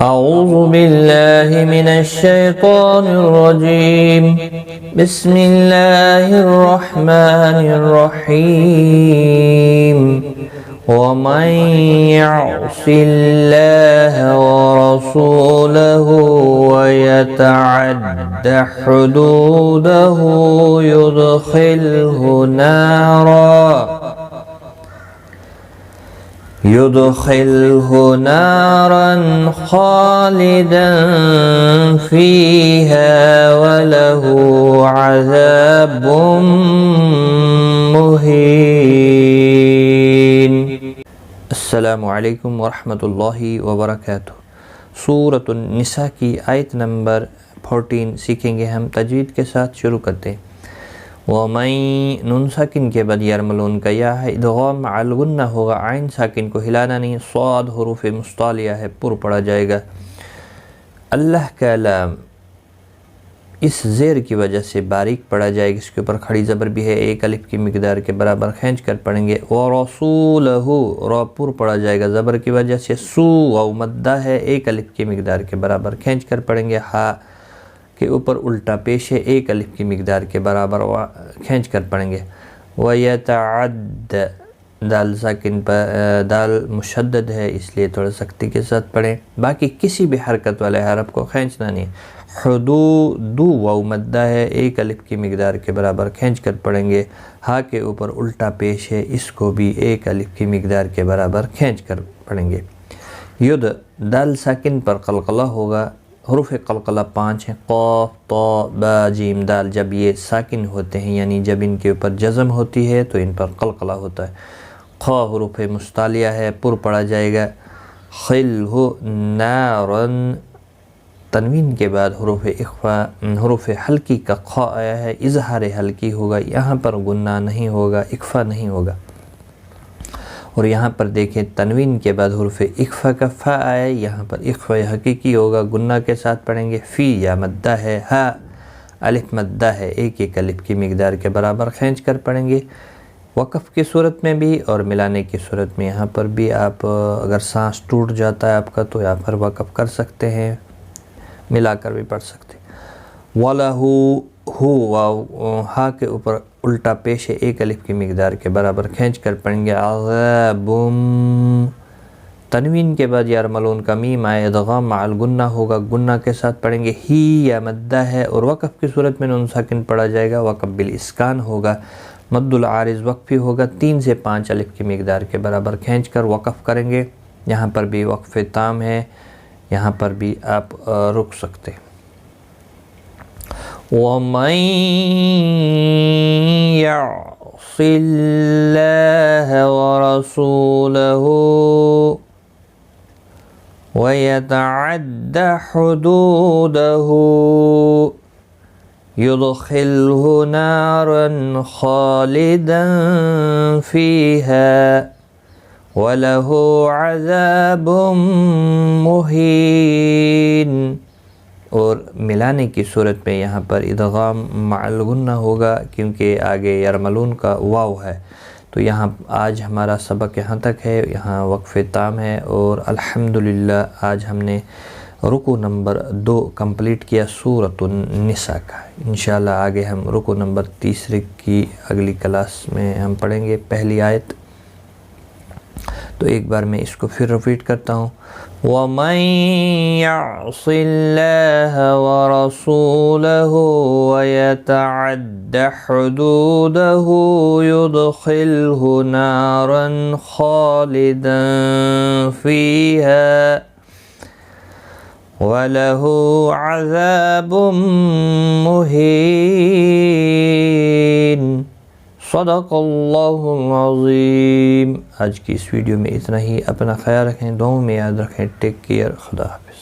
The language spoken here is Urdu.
أعوذ بالله من الشيطان الرجيم بسم الله الرحمن الرحيم ومن يعص الله ورسوله ويتعد حدوده يدخله نارا خالدا فيها وله عذاب مهين. السلام علیکم ورحمۃ اللہ وبرکاتہ. سورۃ النساء کی آیت نمبر 14 سیکھیں گے ہم. تجوید کے ساتھ شروع کرتے ہیں. وَمَن نون ساکن کے بعد یرملون کا یا ہے، ادغام مع الغنہ ہوگا، عین ساکن کو ہلانا نہیں، صاد حروف مستعلیہ ہے، پر پڑا جائے گا. اللہ کا لام اس زیر کی وجہ سے باریک پڑا جائے گا، اس کے اوپر کھڑی زبر بھی ہے، ایک الف کی مقدار کے برابر کھینچ کر پڑھیں گے. وَرَسُولَهُ را پر پڑا جائے گا زبر کی وجہ سے، سو واو مدہ ہے، ایک الف کی مقدار کے برابر کھینچ کر پڑھیں گے. ہا کے اوپر الٹا پیش ہے، ایک الف کی مقدار کے برابر کھینچ کر پڑھیں گے. وَيَتَعَدَّ دال ساکن پر دال مشدد ہے، اس لیے تھوڑا سختی کے ساتھ پڑھیں. باقی کسی بھی حرکت والے حرف کو کھینچنا نہیں. حدودو واو مدہ ہے، ایک الف کی مقدار کے برابر کھینچ کر پڑھیں گے. ہا کے اوپر الٹا پیش ہے، اس کو بھی ایک الف کی مقدار کے برابر کھینچ کر پڑھیں گے. ید دال ساکن پر قلقلہ ہوگا. حروف قلقلہ 5 ہیں، قاف طا با جیم دال. جب یہ ساکن ہوتے ہیں یعنی جب ان کے اوپر جزم ہوتی ہے تو ان پر قلقلہ ہوتا ہے. خا حروف مستعلیہ ہے، پر پڑا جائے گا. خلہ نارن تنوین کے بعد حروف اخفا حروف حلقی کا خا آیا ہے، اظہار حلقی ہوگا، یہاں پر گنہ نہیں ہوگا، اخفا نہیں ہوگا. اور یہاں پر دیکھیں تنوین کے بعد حروف اخفا کا فا آیا، یہاں پر اخفا حقیقی ہوگا، گنہ کے ساتھ پڑھیں گے. فی یا مدہ ہے، ہا الف مدہ ہے، ایک ایک الف کی مقدار کے برابر کھینچ کر پڑھیں گے. وقف کی صورت میں بھی اور ملانے کی صورت میں، یہاں پر بھی آپ اگر سانس ٹوٹ جاتا ہے آپ کا تو یہاں پر وقف کر سکتے ہیں، ملا کر بھی پڑھ سکتے ہیں. وَلَهُ ہو واو ہا کے اوپر الٹا پیش ہے، ایک الف کی مقدار کے برابر کھینچ کر پڑھیں گے. عذاب تنوین کے بعد یرملون کا میم آئے، ادغام مع الغنہ ہوگا، گنہ کے ساتھ پڑھیں گے. ہی یا مدہ ہے اور وقف کی صورت میں نون ساکن پڑھا جائے گا، وقف بالاسکان ہوگا، مد العارض وقفی ہوگا، 3 سے 5 الف کی مقدار کے برابر کھینچ کر وقف کریں گے. یہاں پر بھی وقف تام ہے، یہاں پر بھی آپ رک سکتے ہیں. وَمَن يَعْصِ اللَّهَ وَرَسُولَهُ وَيَتَعَدَّ حُدُودَهُ يُدْخِلْهُ نَارًا خَالِدًا فِيهَا وَلَهُ عَذَابٌ مُهِينٌ. اور ملانے کی صورت میں یہاں پر ادغام مع الغنہ ہوگا، کیونکہ آگے یرملون کا واو ہے. تو یہاں آج ہمارا سبق یہاں تک ہے، یہاں وقف تام ہے. اور الحمدللہ آج ہم نے رکوع نمبر 2 کمپلیٹ کیا سورۃ النساء کا. انشاءاللہ آگے ہم رکوع نمبر 3 کی اگلی کلاس میں ہم پڑھیں گے پہلی آیت. تو ایک بار میں اس کو پھر ریپیٹ کرتا ہوں. وَمَن يَعْصِ اللَّهَ وَرَسُولَهُ وَيَتَعَدَّ حُدُودَهُ يُدْخِلْهُ نَارًا خَالِدًا فِيهَا وَلَهُ عَذَابٌ مُهِينٌ. صدق اللہ العظیم. آج کی اس ویڈیو میں اتنا ہی. اپنا خیال رکھیں، دعاؤں میں یاد رکھیں. Take care. خدا حافظ.